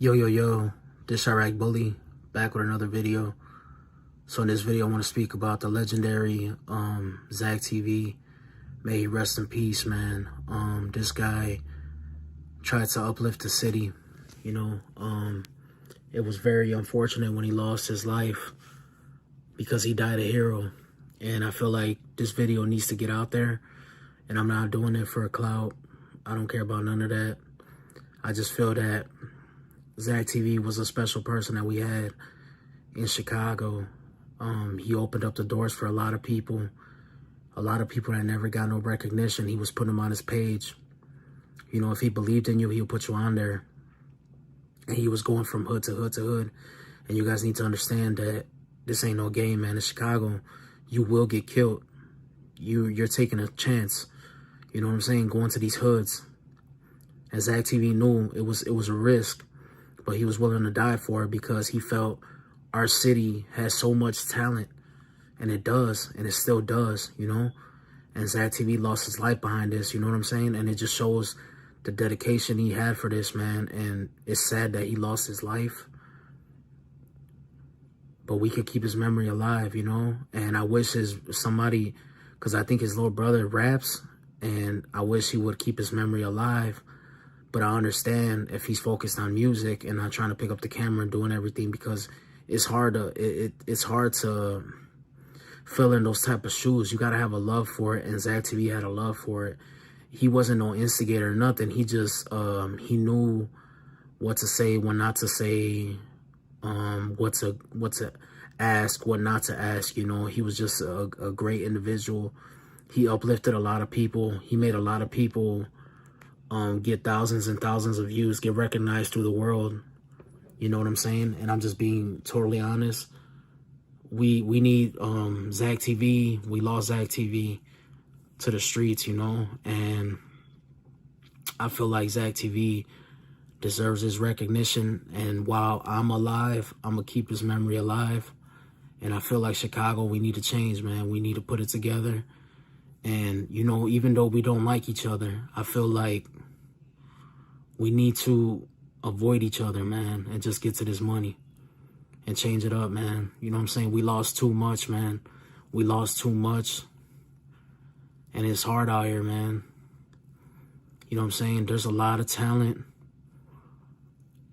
Yo, this Chiraq Bully, back with another video. So in this video, I want to speak about the legendary Zack TV. May he rest in peace, man. This guy tried to uplift the city, you know. It was very unfortunate when he lost his life because he died a hero. And I feel like this video needs to get out there. And I'm not doing it for a clout. I don't care about none of that. I just feel that Zack TV was a special person that we had in Chicago. He opened up the doors for a lot of people that never got no recognition. He was putting them on his page. You know, if he believed in you, he'll put you on there. And he was going from hood to hood to hood. And you guys need to understand that this ain't no game, man. In Chicago, you will get killed. You're taking a chance. You know what I'm saying? Going to these hoods. And Zack TV knew it was a risk. But he was willing to die for it because he felt our city has so much talent. And it does. And it still does, you know. And Zack TV lost his life behind this, you know what I'm saying? And it just shows the dedication he had for this, man. And it's sad that he lost his life. But we could keep his memory alive, you know. And I wish somebody, because I think his little brother raps. And I wish he would keep his memory alive. But I understand if he's focused on music and not trying to pick up the camera and doing everything, because it's hard to fill in those type of shoes. You got to have a love for it. And Zack TV had a love for it. He wasn't no instigator or nothing. He just, he knew what to say, what not to say, what to ask, what not to ask. You know, he was just a great individual. He uplifted a lot of people. He made a lot of people get thousands and thousands of views, get recognized through the world. You know what I'm saying? And I'm just being totally honest. We need Zack TV. We lost Zack TV to the streets, you know. And I feel like Zack TV deserves his recognition. And while I'm alive, I'm going to keep his memory alive. And I feel like Chicago, we need to change, man. We need to put it together. And, you know, even though we don't like each other, I feel like we need to avoid each other, man, and just get to this money and change it up, man. You know what I'm saying? We lost too much, man. We lost too much. And it's hard out here, man. You know what I'm saying? There's a lot of talent.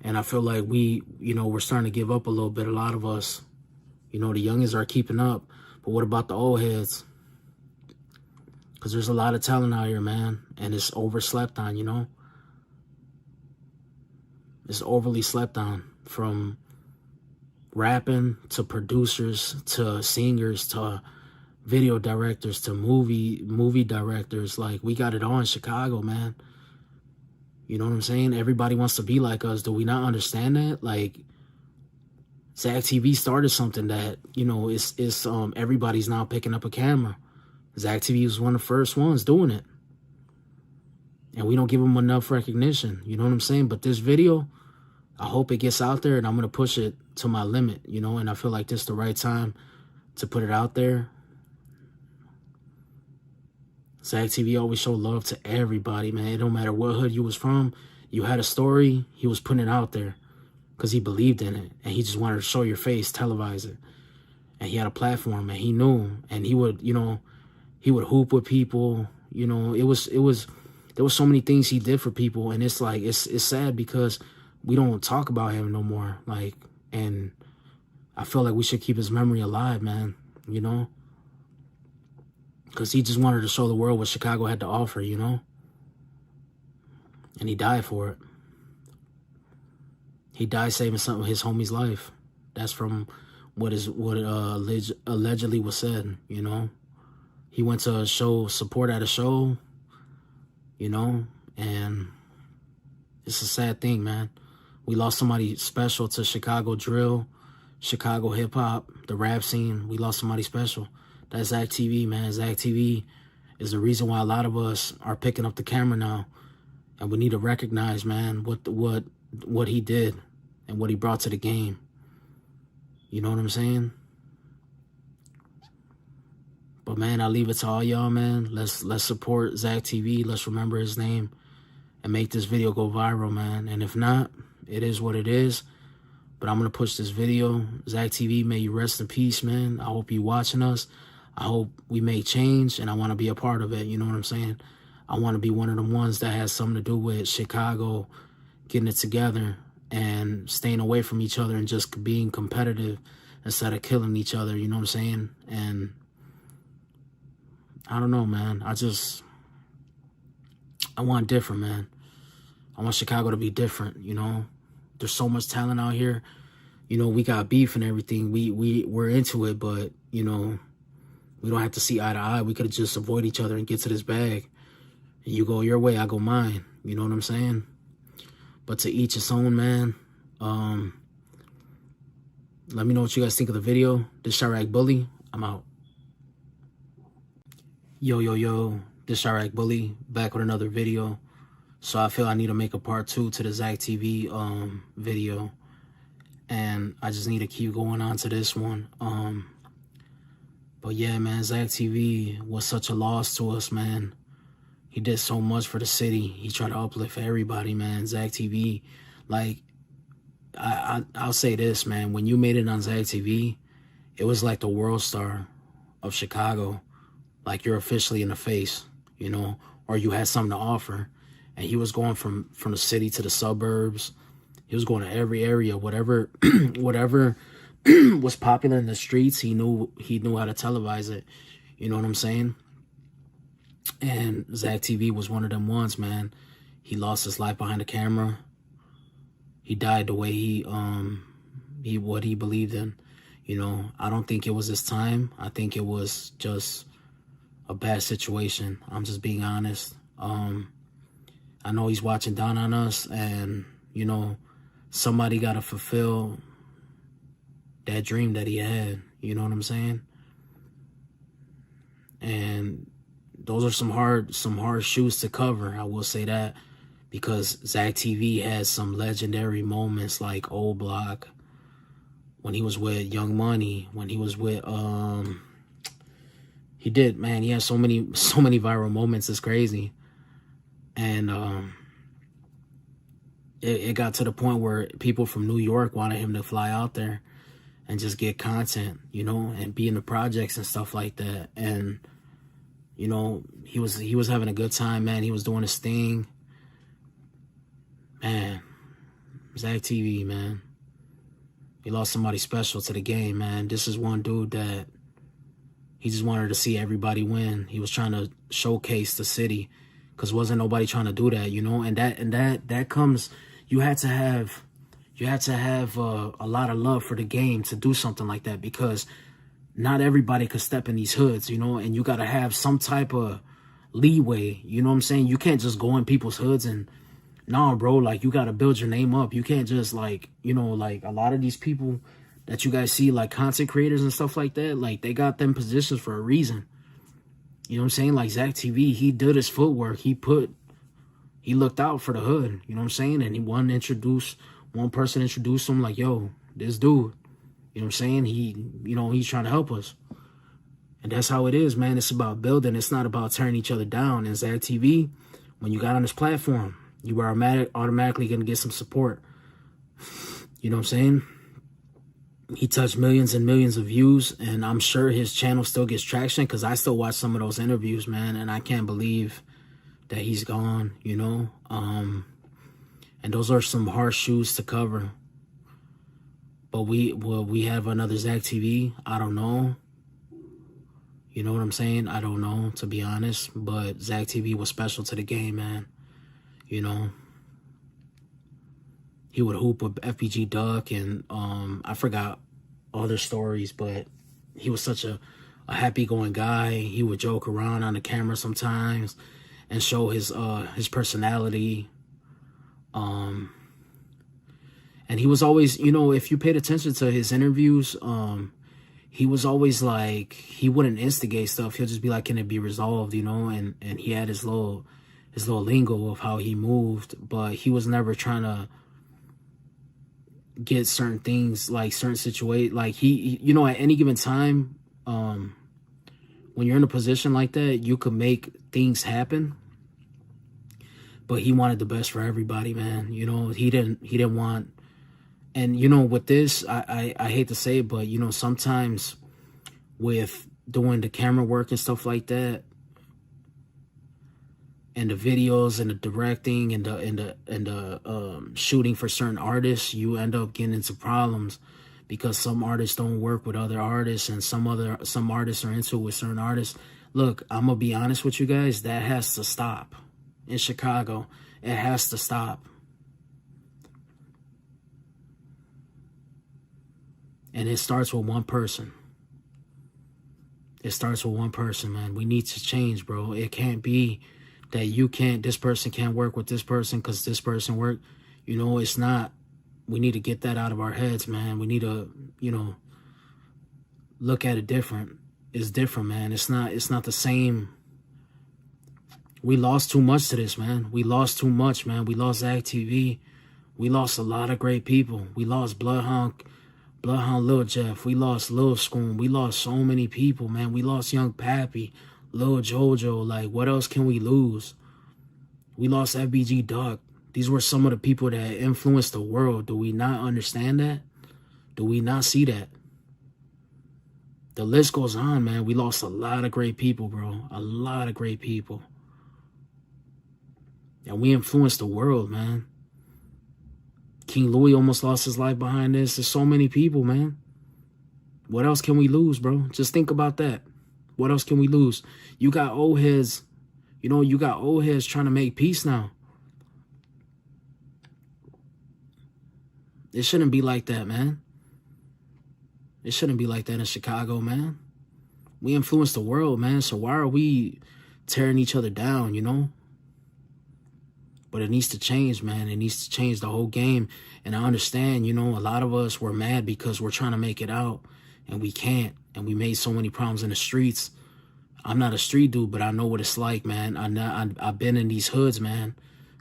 And I feel like we're starting to give up a little bit, a lot of us. You know, the youngins are keeping up. But what about the old heads? Because there's a lot of talent out here, man. And it's overslept on, you know. It's overly slept on. From rapping to producers to singers to video directors to movie directors. Like, we got it all in Chicago, man. You know what I'm saying? Everybody wants to be like us. Do we not understand that? Like, Zack TV started something that, you know, everybody's now picking up a camera. Zack TV was one of the first ones doing it. And we don't give him enough recognition. You know what I'm saying? But this video, I hope it gets out there, and I'm going to push it to my limit, you know? And I feel like this is the right time to put it out there. Zack TV always showed love to everybody, man. It don't matter what hood you was from. You had a story, he was putting it out there because he believed in it. And he just wanted to show your face, televise it. And he had a platform, and he knew. And he would, you know, he would hoop with people. You know, there was so many things he did for people. And it's like, it's sad because we don't talk about him no more. Like, and I feel like we should keep his memory alive, man, you know? Because he just wanted to show the world what Chicago had to offer, you know? And he died for it. He died saving some of his homie's life. That's from what allegedly was said, you know? He went to a show, support at a show, you know? And it's a sad thing, man. We lost somebody special to Chicago drill, Chicago hip-hop, the rap scene. We lost somebody special. That's Zack TV, man. Zack TV is the reason why a lot of us are picking up the camera now. And we need to recognize, man, what he did and what he brought to the game. You know what I'm saying? But, man, I leave it to all y'all, man. Let's support Zack TV. Let's remember his name and make this video go viral, man. And if not, it is what it is. But I'm going to push this video. Zack TV, may you rest in peace, man. I hope you watching us. I hope we make change, and I want to be a part of it. You know what I'm saying? I want to be one of the ones that has something to do with Chicago getting it together and staying away from each other and just being competitive instead of killing each other. You know what I'm saying? And I don't know, man. I want different, man. I want Chicago to be different, you know? There's so much talent out here. You know, we got beef and everything. We're into it, but, you know, we don't have to see eye to eye. We could just avoid each other and get to this bag. And you go your way, I go mine. You know what I'm saying? But to each his own, man. Let me know what you guys think of the video. This Chiraq Bully. I'm out. Yo. This Chiraq Bully. Back with another video. So I feel I need to make a part 2 to the Zack TV video. And I just need to keep going on to this one. But yeah, man, Zack TV was such a loss to us, man. He did so much for the city. He tried to uplift everybody, man. Zack TV, like, I'll say this, man. When you made it on Zack TV, it was like the world star of Chicago. Like, you're officially in the face, you know, or you had something to offer. And he was going from the city to the suburbs. He was going to every area, whatever was popular in the streets. He knew how to televise it. You know what I'm saying? And Zack TV was one of them ones, man. He lost his life behind the camera. He died the way what he believed in. You know, I don't think it was his time. I think it was just a bad situation. I'm just being honest. I know he's watching down on us, and, you know, somebody got to fulfill that dream that he had. You know what I'm saying? And those are some hard shoes to cover. I will say that, because Zack TV has some legendary moments like Old Block, when he was with Young Money, when he was with he has so many viral moments. It's crazy. And it got to the point where people from New York wanted him to fly out there and just get content, you know, and be in the projects and stuff like that. And, you know, he was having a good time, man. He was doing his thing. Man, Zack TV, man. He lost somebody special to the game, man. This is one dude that he just wanted to see everybody win. He was trying to showcase the city, because wasn't nobody trying to do that, you know? And that comes, you had to have a lot of love for the game to do something like that, because not everybody could step in these hoods, you know? And you got to have some type of leeway, you know what I'm saying? You can't just go in people's hoods and, nah, bro, like, you got to build your name up. You can't just, like, you know, like, a lot of these people that you guys see, like, content creators and stuff like that, like, they got them positions for a reason. You know what I'm saying? Like, Zack TV, he did his footwork. He looked out for the hood. You know what I'm saying? And one person introduced him, like, yo, this dude. You know what I'm saying? He's trying to help us. And that's how it is, man. It's about building. It's not about tearing each other down. And Zack TV, when you got on this platform, you were automatically going to get some support. You know what I'm saying? He touched millions and millions of views, and I'm sure his channel still gets traction, because I still watch some of those interviews, man, and I can't believe that he's gone, you know? And those are some hard shoes to cover. But we have another Zack TV? I don't know. You know what I'm saying? I don't know, to be honest. But Zack TV was special to the game, man. You know? He would hoop with FBG Duck, and I forgot other stories, but he was such a happy-going guy. He would joke around on the camera sometimes and show his personality. And he was always, you know, if you paid attention to his interviews, he was always like, he wouldn't instigate stuff. He'll just be like, can it be resolved, you know? And he had his little lingo of how he moved, but he was never trying to get certain things, like certain situations. Like, he, you know, at any given time, when you're in a position like that, you could make things happen. but he wanted the best for everybody, man. You know, he didn't want. And you know, with this, I hate to say it, but you know, sometimes with doing the camera work and stuff like that, and the videos and the directing and the shooting for certain artists, you end up getting into problems because some artists don't work with other artists, and some artists are into it with certain artists. Look, I'm gonna be honest with you guys, that has to stop in Chicago. It has to stop. And it starts with one person. It starts with one person, man. We need to change, bro. It can't be that this person can't work with this person because this person worked. You know, it's not. We need to get that out of our heads, man. We need to, you know, look at it different. It's different, man. It's not the same. We lost too much to this, man. We lost too much, man. We lost Zack TV. We lost a lot of great people. We lost Bloodhound Lil Jeff. We lost Lil Schoon. We lost so many people, man. We lost Young Pappy, Lil Jojo. Like, what else can we lose? We lost FBG Duck. These were some of the people that influenced the world. Do we not understand that? Do we not see that? The list goes on, man. We lost a lot of great people, bro. A lot of great people. And we influenced the world, man. King Louis almost lost his life behind this. There's so many people, man. What else can we lose, bro? Just think about that. What else can we lose? You got old heads, you know, you got old heads trying to make peace now. It shouldn't be like that, man. It shouldn't be like that in Chicago, man. We influence the world, man. So why are we tearing each other down, you know? But it needs to change, man. It needs to change the whole game. And I understand, you know, a lot of us were mad because we're trying to make it out and we can't. And we made so many problems in the streets. I'm not a street dude, but I know what it's like, man. I've been in these hoods, man.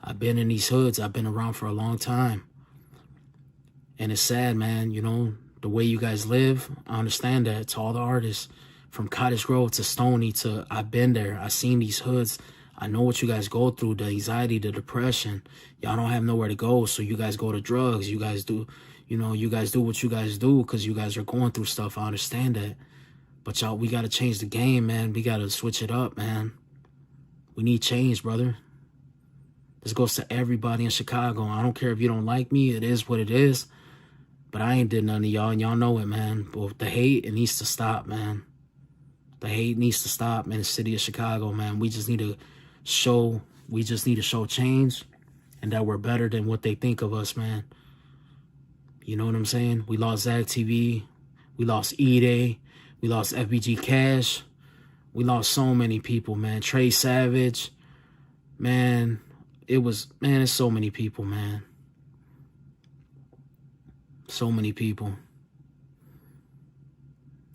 I've been in these hoods. I've been around for a long time. And it's sad, man, you know, the way you guys live. I understand that. To all the artists, from Cottage Grove to Stony to, I've been there. I've seen these hoods. I know what you guys go through, the anxiety, the depression. Y'all don't have nowhere to go, so you guys go to drugs. You guys do, you know, you guys do what you guys do because you guys are going through stuff. I understand that. But y'all, we got to change the game, man. We got to switch it up, man. We need change, brother. This goes to everybody in Chicago. I don't care if you don't like me. It is what it is. But I ain't did none of y'all, and y'all know it, man. But the hate, it needs to stop, man. The hate needs to stop in the city of Chicago, man. We just need to show change and that we're better than what they think of us, man. You know what I'm saying? We lost Zack TV. We lost E-Day. We lost FBG Cash. We lost so many people, man. Trey Savage. Man, it's so many people, man. So many people.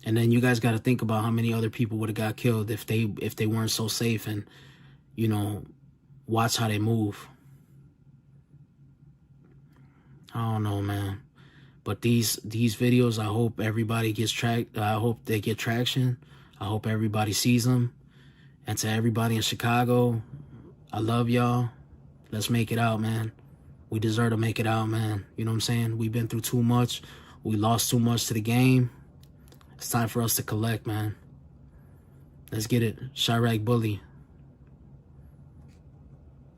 And then you guys got to think about how many other people would have got killed if they weren't so safe, and, you know, watch how they move. I don't know, man. But these videos, I hope everybody gets I hope they get traction. I hope everybody sees them. And to everybody in Chicago, I love y'all. Let's make it out, man. We deserve to make it out, man. You know what I'm saying? We've been through too much. We lost too much to the game. It's time for us to collect, man. Let's get it. Chiraq Bully.